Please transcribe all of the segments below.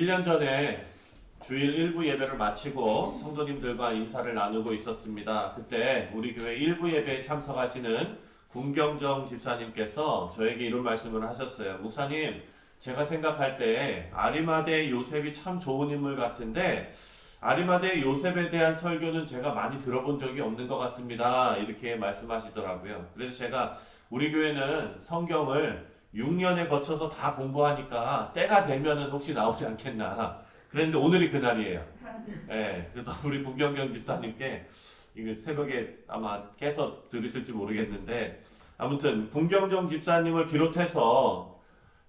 1년 전에 주일 일부 예배를 마치고 성도님들과 인사를 나누고 있었습니다. 그때 우리 교회 일부 예배에 참석하시는 군경정 집사님께서 저에게 이런 말씀을 하셨어요. 목사님, 제가 생각할 때 아리마대 요셉이 참 좋은 인물 같은데 아리마대 요셉에 대한 설교는 제가 많이 들어본 적이 없는 것 같습니다. 이렇게 말씀하시더라고요. 그래서 제가 우리 교회는 성경을 6년에 거쳐서 다 공부하니까 때가 되면은 혹시 나오지 않겠나. 그랬는데 오늘이 그날이에요. 예, 그래서 우리 군경경 집사님께 이거 새벽에 아마 깨서 들으실지 모르겠는데 아무튼 군경정 집사님을 비롯해서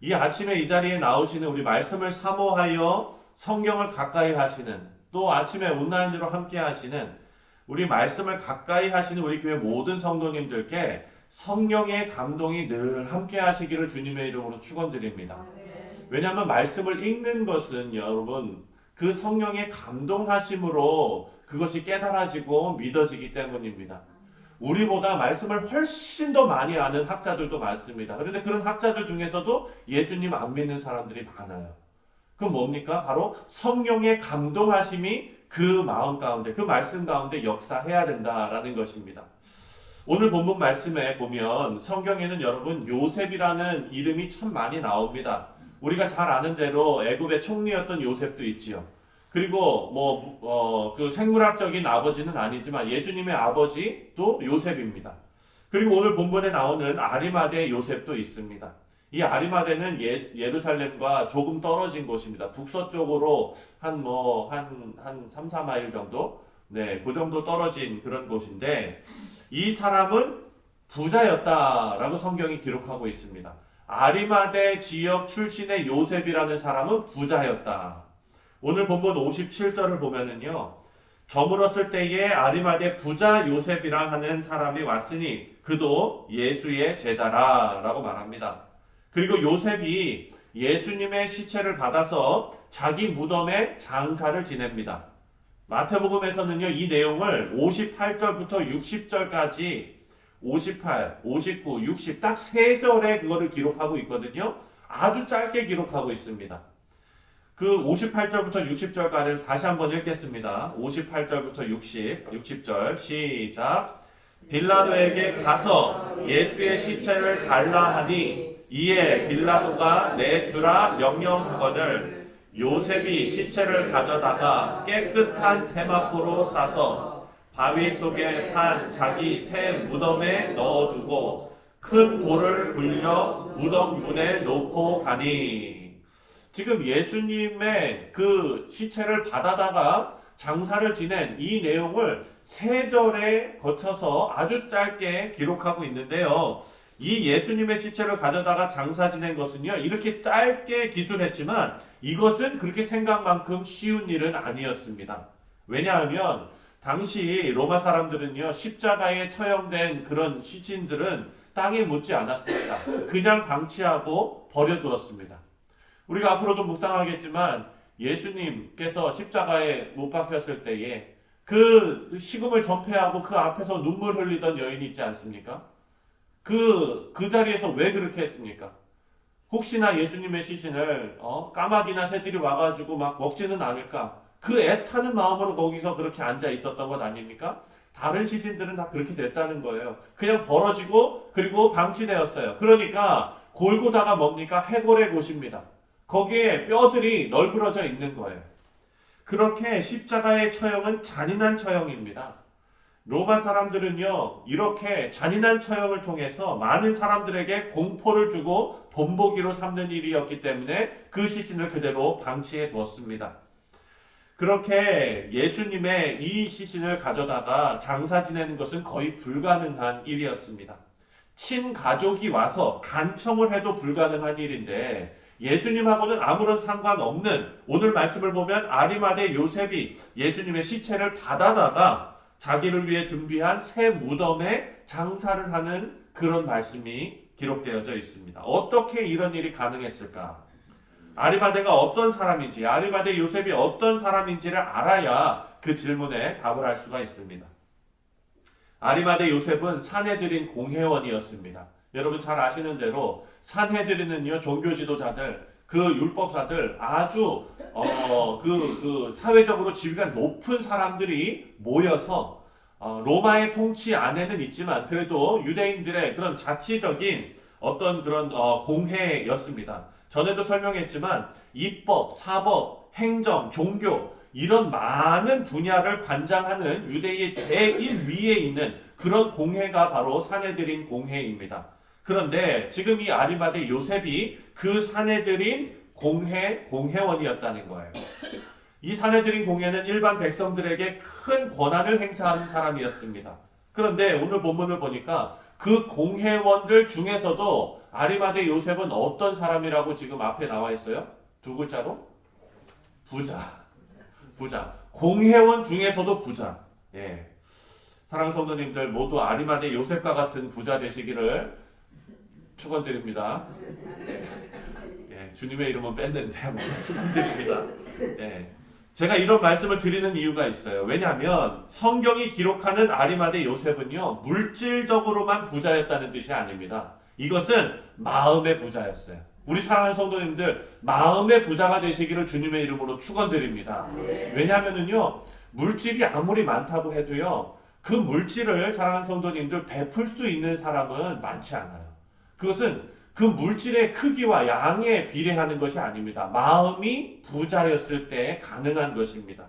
이 아침에 이 자리에 나오시는 우리 말씀을 사모하여 성경을 가까이 하시는 또 아침에 온라인으로 함께 하시는 우리 말씀을 가까이 하시는 우리 교회 모든 성도님들께 성령의 감동이 늘 함께 하시기를 주님의 이름으로 축원드립니다. 왜냐하면 말씀을 읽는 것은 여러분 그 성령의 감동하심으로 그것이 깨달아지고 믿어지기 때문입니다. 우리보다 말씀을 훨씬 더 많이 아는 학자들도 많습니다. 그런데 그런 학자들 중에서도 예수님 안 믿는 사람들이 많아요. 그럼 뭡니까? 바로 성령의 감동하심이 그 마음 가운데, 그 말씀 가운데 역사해야 된다라는 것입니다. 오늘 본문 말씀에 보면 성경에는 여러분 요셉이라는 이름이 참 많이 나옵니다. 우리가 잘 아는 대로 애굽의 총리였던 요셉도 있지요. 그리고 그 생물학적인 아버지는 아니지만 예수님의 아버지도 요셉입니다. 그리고 오늘 본문에 나오는 아리마대 요셉도 있습니다. 이 아리마대는 예루살렘과 조금 떨어진 곳입니다. 북서쪽으로 한 3, 4마일 정도? 네, 그 정도 떨어진 그런 곳인데 이 사람은 부자였다라고 성경이 기록하고 있습니다. 아리마대 지역 출신의 요셉이라는 사람은 부자였다. 오늘 본문 57절을 보면은요. 저물었을 때에 아리마대 부자 요셉이라 하는 사람이 왔으니 그도 예수의 제자라 라고 말합니다. 그리고 요셉이 예수님의 시체를 받아서 자기 무덤에 장사를 지냅니다. 마태복음에서는요, 이 내용을 58절부터 60절까지 58, 59, 60 딱 3절에 그거를 기록하고 있거든요. 아주 짧게 기록하고 있습니다. 그 58절부터 60절까지를 다시 한번 읽겠습니다. 58절부터 60절 시작. 빌라도에게 가서 예수의 시체를 달라 하니 이에 빌라도가 내주라 명령하거늘 요셉이 시체를 가져다가 깨끗한 세마포로 싸서 바위 속에 판 자기 새 무덤에 넣어두고 큰 돌을 굴려 무덤 문에 놓고 가니. 지금 예수님의 그 시체를 받아다가 장사를 지낸 이 내용을 3절에 거쳐서 아주 짧게 기록하고 있는데요. 이 예수님의 시체를 가져다가 장사 지낸 것은요, 이렇게 짧게 기술했지만 이것은 그렇게 생각만큼 쉬운 일은 아니었습니다. 왜냐하면 당시 로마 사람들은요, 십자가에 처형된 그런 시신들은 땅에 묻지 않았습니다. 그냥 방치하고 버려두었습니다. 우리가 앞으로도 묵상하겠지만 예수님께서 십자가에 못 박혔을 때에 그 식음을 전폐하고 그 앞에서 눈물 흘리던 여인이 있지 않습니까? 그 자리에서 왜 그렇게 했습니까? 혹시나 예수님의 시신을 까마귀나 새들이 와가지고 막 먹지는 않을까? 그 애타는 마음으로 거기서 그렇게 앉아 있었던 것 아닙니까? 다른 시신들은 다 그렇게 됐다는 거예요. 그냥 벌어지고 그리고 방치되었어요. 그러니까 골고다가 뭡니까? 해골의 곳입니다. 거기에 뼈들이 널브러져 있는 거예요. 그렇게 십자가의 처형은 잔인한 처형입니다. 로마 사람들은요, 이렇게 잔인한 처형을 통해서 많은 사람들에게 공포를 주고 본보기로 삼는 일이었기 때문에 그 시신을 그대로 방치해 두었습니다. 그렇게 예수님의 이 시신을 가져다가 장사 지내는 것은 거의 불가능한 일이었습니다. 친가족이 와서 간청을 해도 불가능한 일인데 예수님하고는 아무런 상관없는 오늘 말씀을 보면 아리마대 요셉이 예수님의 시체를 받아다가 자기를 위해 준비한 새 무덤에 장사를 하는 그런 말씀이 기록되어져 있습니다. 어떻게 이런 일이 가능했을까? 아리마대가 어떤 사람인지, 아리마대 요셉이 어떤 사람인지를 알아야 그 질문에 답을 할 수가 있습니다. 아리마대 요셉은 산헤드린 공회원이었습니다. 여러분 잘 아시는 대로 산헤드린은요, 종교 지도자들, 그 율법사들 아주 그 사회적으로 지위가 높은 사람들이 모여서 로마의 통치 안에는 있지만 그래도 유대인들의 그런 자치적인 어떤 그런 공회였습니다. 전에도 설명했지만 입법, 사법, 행정, 종교 이런 많은 분야를 관장하는 유대의 제일 위에 있는 그런 공회가 바로 사내들인 공회입니다. 그런데 지금 이 아리마대 요셉이 그 사내들인 공회원이었다는 거예요. 이 사내들인 공회는 일반 백성들에게 큰 권한을 행사하는 사람이었습니다. 그런데 오늘 본문을 보니까 그 공회원들 중에서도 아리마대 요셉은 어떤 사람이라고 지금 앞에 나와 있어요? 두 글자로? 부자. 공회원 중에서도 부자. 예. 사랑하는 성도님들 모두 아리마대 요셉과 같은 부자 되시기를 축원드립니다. 예. 주님의 이름은 뺐는데 축원드립니다. 예. 제가 이런 말씀을 드리는 이유가 있어요. 왜냐하면 성경이 기록하는 아리마대 요셉은요, 물질적으로만 부자였다는 뜻이 아닙니다. 이것은 마음의 부자였어요. 우리 사랑하는 성도님들, 마음의 부자가 되시기를 주님의 이름으로 축원드립니다. 왜냐하면요, 물질이 아무리 많다고 해도요, 그 물질을 사랑하는 성도님들 베풀 수 있는 사람은 많지 않아요. 그것은 그 물질의 크기와 양에 비례하는 것이 아닙니다. 마음이 부자였을 때 가능한 것입니다.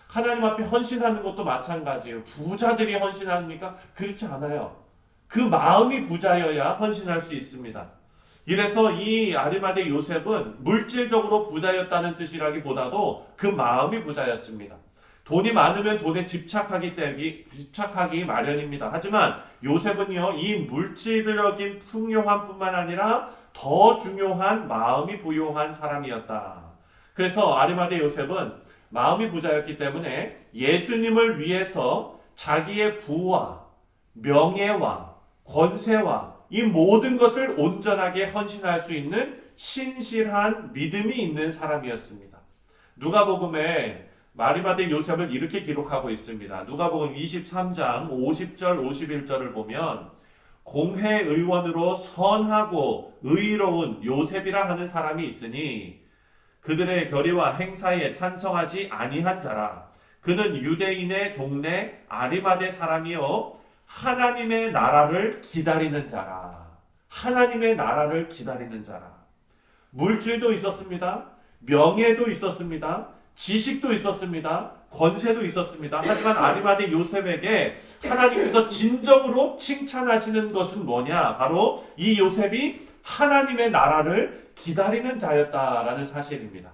하나님 앞에 헌신하는 것도 마찬가지예요. 부자들이 헌신합니까? 그렇지 않아요. 그 마음이 부자여야 헌신할 수 있습니다. 이래서 이 아리마대 요셉은 물질적으로 부자였다는 뜻이라기보다도 그 마음이 부자였습니다. 돈이 많으면 돈에 집착하기 마련입니다. 하지만 요셉은요, 이 물질적인 풍요함뿐만 아니라 더 중요한 마음이 부요한 사람이었다. 그래서 아리마대 요셉은 마음이 부자였기 때문에 예수님을 위해서 자기의 부와 명예와 권세와 이 모든 것을 온전하게 헌신할 수 있는 신실한 믿음이 있는 사람이었습니다. 누가복음에 아리마대 요셉을 이렇게 기록하고 있습니다. 누가복음 23장 50절 51절을 보면 공회의원으로 선하고 의로운 요셉이라 하는 사람이 있으니 그들의 결의와 행사에 찬성하지 아니한 자라. 그는 유대인의 동네 아리마대 사람이요 하나님의 나라를 기다리는 자라. 하나님의 나라를 기다리는 자라. 물질도 있었습니다. 명예도 있었습니다. 지식도 있었습니다. 권세도 있었습니다. 하지만 아리마대 요셉에게 하나님께서 진정으로 칭찬하시는 것은 뭐냐? 바로 이 요셉이 하나님의 나라를 기다리는 자였다라는 사실입니다.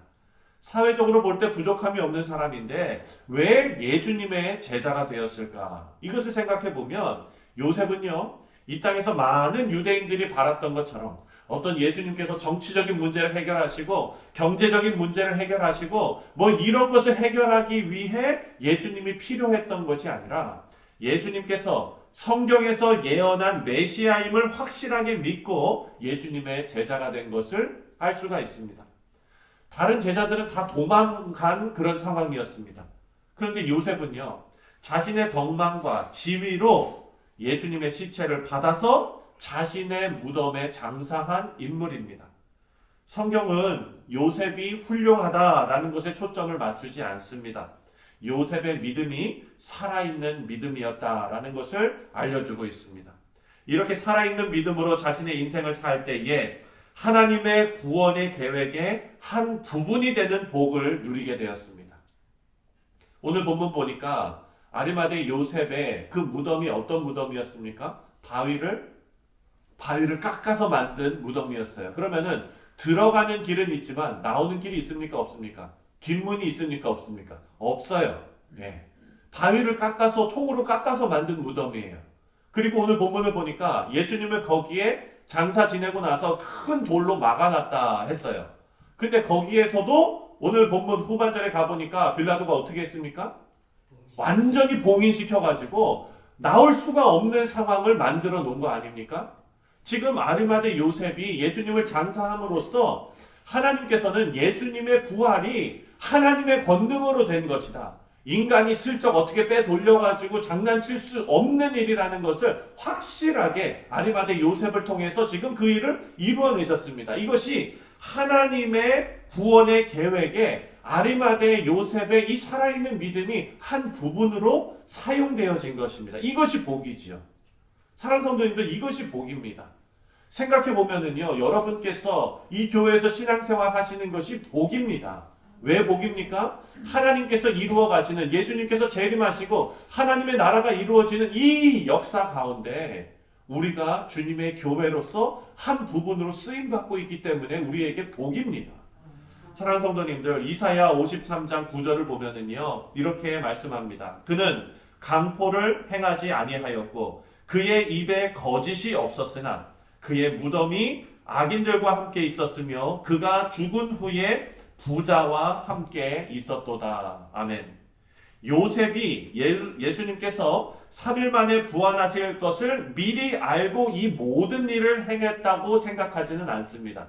사회적으로 볼 때 부족함이 없는 사람인데 왜 예수님의 제자가 되었을까? 이것을 생각해 보면 요셉은요, 이 땅에서 많은 유대인들이 바랐던 것처럼 어떤 예수님께서 정치적인 문제를 해결하시고 경제적인 문제를 해결하시고 뭐 이런 것을 해결하기 위해 예수님이 필요했던 것이 아니라 예수님께서 성경에서 예언한 메시아임을 확실하게 믿고 예수님의 제자가 된 것을 알 수가 있습니다. 다른 제자들은 다 도망간 그런 상황이었습니다. 그런데 요셉은요, 자신의 덕망과 지위로 예수님의 시체를 받아서 자신의 무덤에 장사한 인물입니다. 성경은 요셉이 훌륭하다라는 것에 초점을 맞추지 않습니다. 요셉의 믿음이 살아있는 믿음이었다라는 것을 알려주고 있습니다. 이렇게 살아있는 믿음으로 자신의 인생을 살 때에 하나님의 구원의 계획의 한 부분이 되는 복을 누리게 되었습니다. 오늘 본문 보니까 아리마대 요셉의 그 무덤이 어떤 무덤이었습니까? 바위를 깎아서 만든 무덤이었어요. 그러면은 들어가는 길은 있지만 나오는 길이 있습니까? 없습니까? 뒷문이 있습니까? 없습니까? 없어요. 네. 바위를 깎아서 통으로 깎아서 만든 무덤이에요. 그리고 오늘 본문을 보니까 예수님을 거기에 장사 지내고 나서 큰 돌로 막아놨다 했어요. 근데 거기에서도 오늘 본문 후반절에 가보니까 빌라도가 어떻게 했습니까? 완전히 봉인시켜가지고 나올 수가 없는 상황을 만들어 놓은 거 아닙니까? 지금 아리마대 요셉이 예수님을 장사함으로써 하나님께서는 예수님의 부활이 하나님의 권능으로 된 것이다. 인간이 슬쩍 어떻게 빼돌려가지고 장난칠 수 없는 일이라는 것을 확실하게 아리마대 요셉을 통해서 지금 그 일을 이루어내셨습니다. 이것이 하나님의 구원의 계획에 아리마대 요셉의 이 살아있는 믿음이 한 부분으로 사용되어진 것입니다. 이것이 복이지요. 사랑하는 성도님들, 이것이 복입니다. 생각해보면은요, 여러분께서 이 교회에서 신앙생활 하시는 것이 복입니다. 왜 복입니까? 하나님께서 이루어 가시는, 예수님께서 재림하시고 하나님의 나라가 이루어지는 이 역사 가운데 우리가 주님의 교회로서 한 부분으로 쓰임받고 있기 때문에 우리에게 복입니다. 사랑하는 성도님들, 이사야 53장 9절을 보면은요, 이렇게 말씀합니다. 그는 강포를 행하지 아니하였고 그의 입에 거짓이 없었으나 그의 무덤이 악인들과 함께 있었으며 그가 죽은 후에 부자와 함께 있었도다. 아멘. 요셉이 예수님께서 3일 만에 부활하실 것을 미리 알고 이 모든 일을 행했다고 생각하지는 않습니다.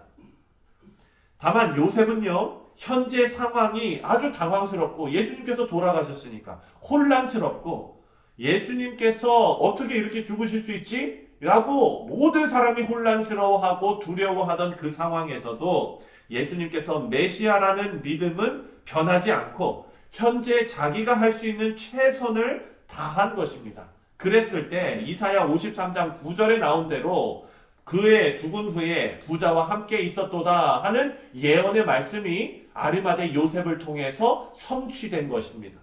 다만 요셉은요, 현재 상황이 아주 당황스럽고 예수님께서 돌아가셨으니까 혼란스럽고 예수님께서 어떻게 이렇게 죽으실 수 있지? 라고 모든 사람이 혼란스러워하고 두려워하던 그 상황에서도 예수님께서 메시아라는 믿음은 변하지 않고 현재 자기가 할 수 있는 최선을 다한 것입니다. 그랬을 때 이사야 53장 9절에 나온 대로 그의 죽은 후에 부자와 함께 있었도다 하는 예언의 말씀이 아리마대 요셉을 통해서 성취된 것입니다.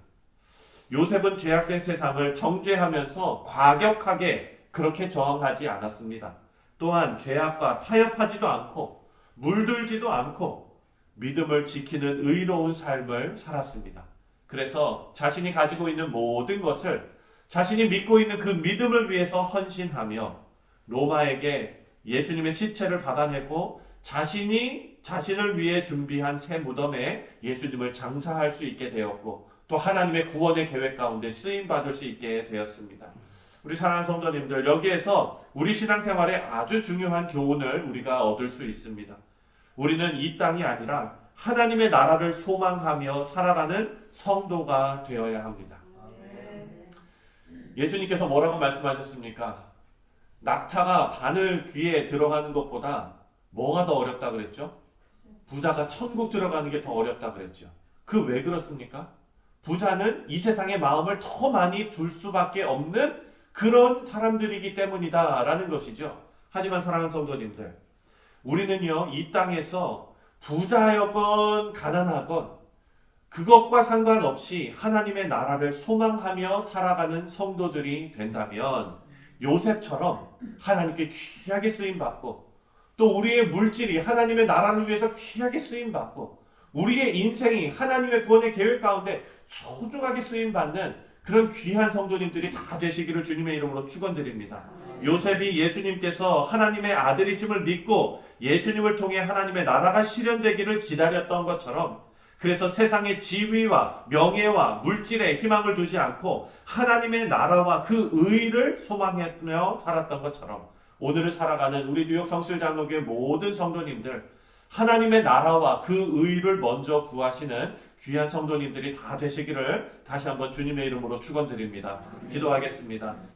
요셉은 죄악된 세상을 정죄하면서 과격하게 그렇게 저항하지 않았습니다. 또한 죄악과 타협하지도 않고 물들지도 않고 믿음을 지키는 의로운 삶을 살았습니다. 그래서 자신이 가지고 있는 모든 것을 자신이 믿고 있는 그 믿음을 위해서 헌신하며 로마에게 예수님의 시체를 받아내고 자신이 자신을 위해 준비한 새 무덤에 예수님을 장사할 수 있게 되었고 또 하나님의 구원의 계획 가운데 쓰임받을 수 있게 되었습니다. 우리 사랑하는 성도님들, 여기에서 우리 신앙생활에 아주 중요한 교훈을 우리가 얻을 수 있습니다. 우리는 이 땅이 아니라 하나님의 나라를 소망하며 살아가는 성도가 되어야 합니다. 예수님께서 뭐라고 말씀하셨습니까? 낙타가 바늘 귀에 들어가는 것보다 뭐가 더 어렵다 그랬죠? 부자가 천국 들어가는 게 더 어렵다 그랬죠. 그 왜 그렇습니까? 부자는 이 세상에 마음을 더 많이 둘 수밖에 없는 그런 사람들이기 때문이다 라는 것이죠. 하지만 사랑하는 성도님들, 우리는요, 이 땅에서 부자여건 가난하건 그것과 상관없이 하나님의 나라를 소망하며 살아가는 성도들이 된다면 요셉처럼 하나님께 귀하게 쓰임받고 또 우리의 물질이 하나님의 나라를 위해서 귀하게 쓰임받고 우리의 인생이 하나님의 구원의 계획 가운데 소중하게 쓰임받는 그런 귀한 성도님들이 다 되시기를 주님의 이름으로 축원드립니다. 요셉이 예수님께서 하나님의 아들이심을 믿고 예수님을 통해 하나님의 나라가 실현되기를 기다렸던 것처럼 그래서 세상의 지위와 명예와 물질에 희망을 두지 않고 하나님의 나라와 그 의를 소망하며 살았던 것처럼 오늘을 살아가는 우리 뉴욕 성실장로교회 모든 성도님들 하나님의 나라와 그 의를 먼저 구하시는 귀한 성도님들이 다 되시기를 다시 한번 주님의 이름으로 축원드립니다. 기도하겠습니다.